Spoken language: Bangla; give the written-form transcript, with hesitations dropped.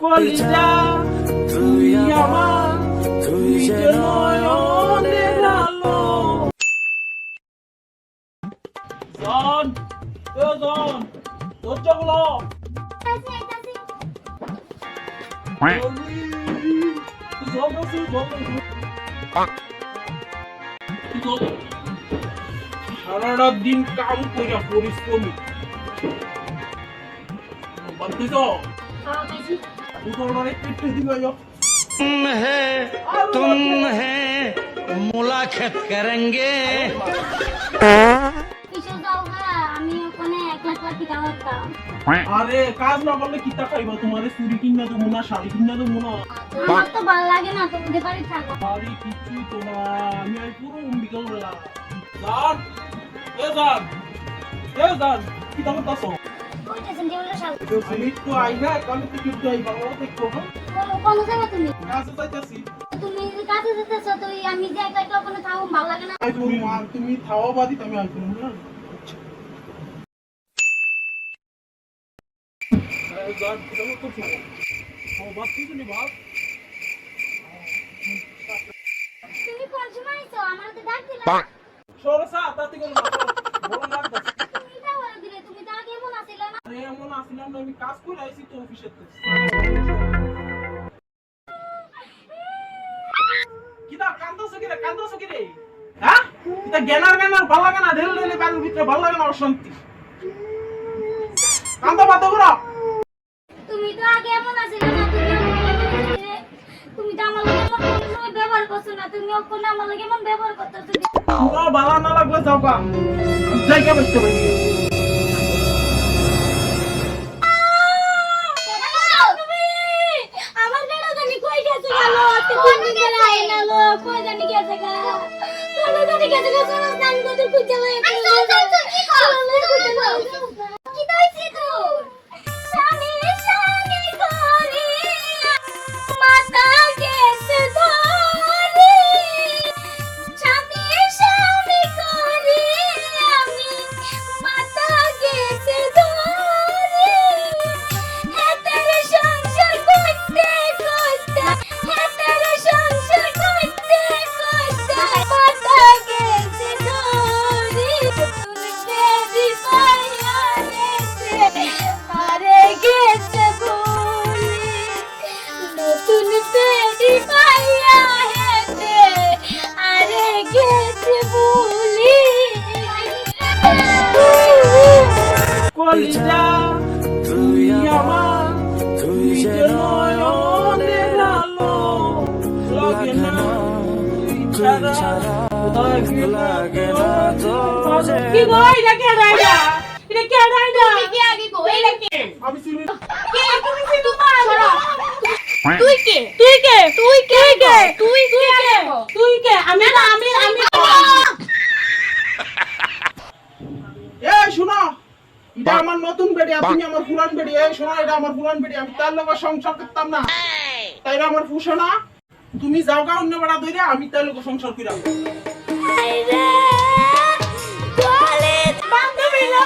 কলিজা তুই আমার, তুই যে নয়নের আলো। জন ও জন দরজা খোলো। সারাটা দিন কাম করে পরিশ্রমী বানতেছ तुम है मुलाकात करेंगे। আরে কাজ না করলে কিতা খাইবা? তোমারে চুরি কিনা দেবো না, শাড়ি কিনা দেবো না? আমার তো ভালো লাগে না, তোমাদের বাড়ি থাকো। শাড়ি কিছুই তো না, আমি আর পুরো বিকেল বেলা জান এ জান এ জান কি দাম তাছো? কইতেছেন যে ওলা শাল। আমি একটু আইনা কালে থেকে একটু আই বাবা দেখো। কোন জায়গা তুমি? কাছে যাইতাছি। তুমি কাছে যেতেছো তো আমি যে একা একা ওখানে থাকো ভালো লাগে না। তুমি থাও বাদি তুমি আইছো না। জান কি দাম করছো? ও বাদ কিছু নি বাদ। তুমি কোন সময় আইছো? আমার তো ডাকছিলা। সরসা তাতে কোন বড় লাগতাছে। তুমি এটা বলে দিলে, তুমি তো আগে এমন আছিলা না। আরে এমন আসিলাম না, আমি কাজ করে আইছি তো অফিসেতে। কিটা কান্দছো কি রে? কান্দছো কি রে? হ্যাঁ? কিটা জ্ঞানার ভালো লাগে না, ঢেল ঢেলে বাড়ির ভিতরে ভালো লাগে না, অশান্তি। কান্দা বাদ করো। তুমি তো আগে এমন আছিলা না, তুমি তো আমার লগে এমন কোনো সময় ব্যবহার করছো না, তুমি ওখানে আমার লগে এমন ব্যবহার করতেছো। পুরো ভালো না লাগলে যাও গা। জায়গা বেচতে পারি। আমার গেলো জানি কই গেছে গেল, কোন দিকে আই গেল, কই জানি গেছে গা, কোন জানি গেছে গা, সরস নানি কত খুঁজে লয়। কি কইছিস তুই? স্বামী স্বামী করি মাথা গেছে ধরি, স্বামী স্বামী করি আমি মাথা গেছে ধরি, হেতের সংসার করতে করতে, হেতের সংসার করতে করতে মাথা গেছে ধরি, তুলতে দিপাইয়া রেতে আরে গেছে ভুলি, নতুন পেড়ি পাইয়া হেতে আরে গেছে ভুলি। কলিজা তুই আমার, তুই যে নয়নের আলো। লাগে না তুই ছাড়া, লাগে না তোরে। কি গো এটা কে রাইডা? এটা কে রাইডা? তুমি কি আগে গো এটা কে? আমি চিনি না। কে তুমি সিধু মারা? তুই কে? তুই কে? তুই কে গো? তুই কে? তুই কে? আমি না আমি এই শোনো, এটা আমার নতুন বেডি, তুমি আমার পুরান বেডি। এই শোনো, এটা আমার পুরান বেডি, আমি তার লগে সংসার করতাম না, তাই না আমার ফুসো না। তুমি যাও গা অন্য বেড়া ধরে, আমি তার লগে সংসার কইরা। আইরে কলেজ বান্ধবী না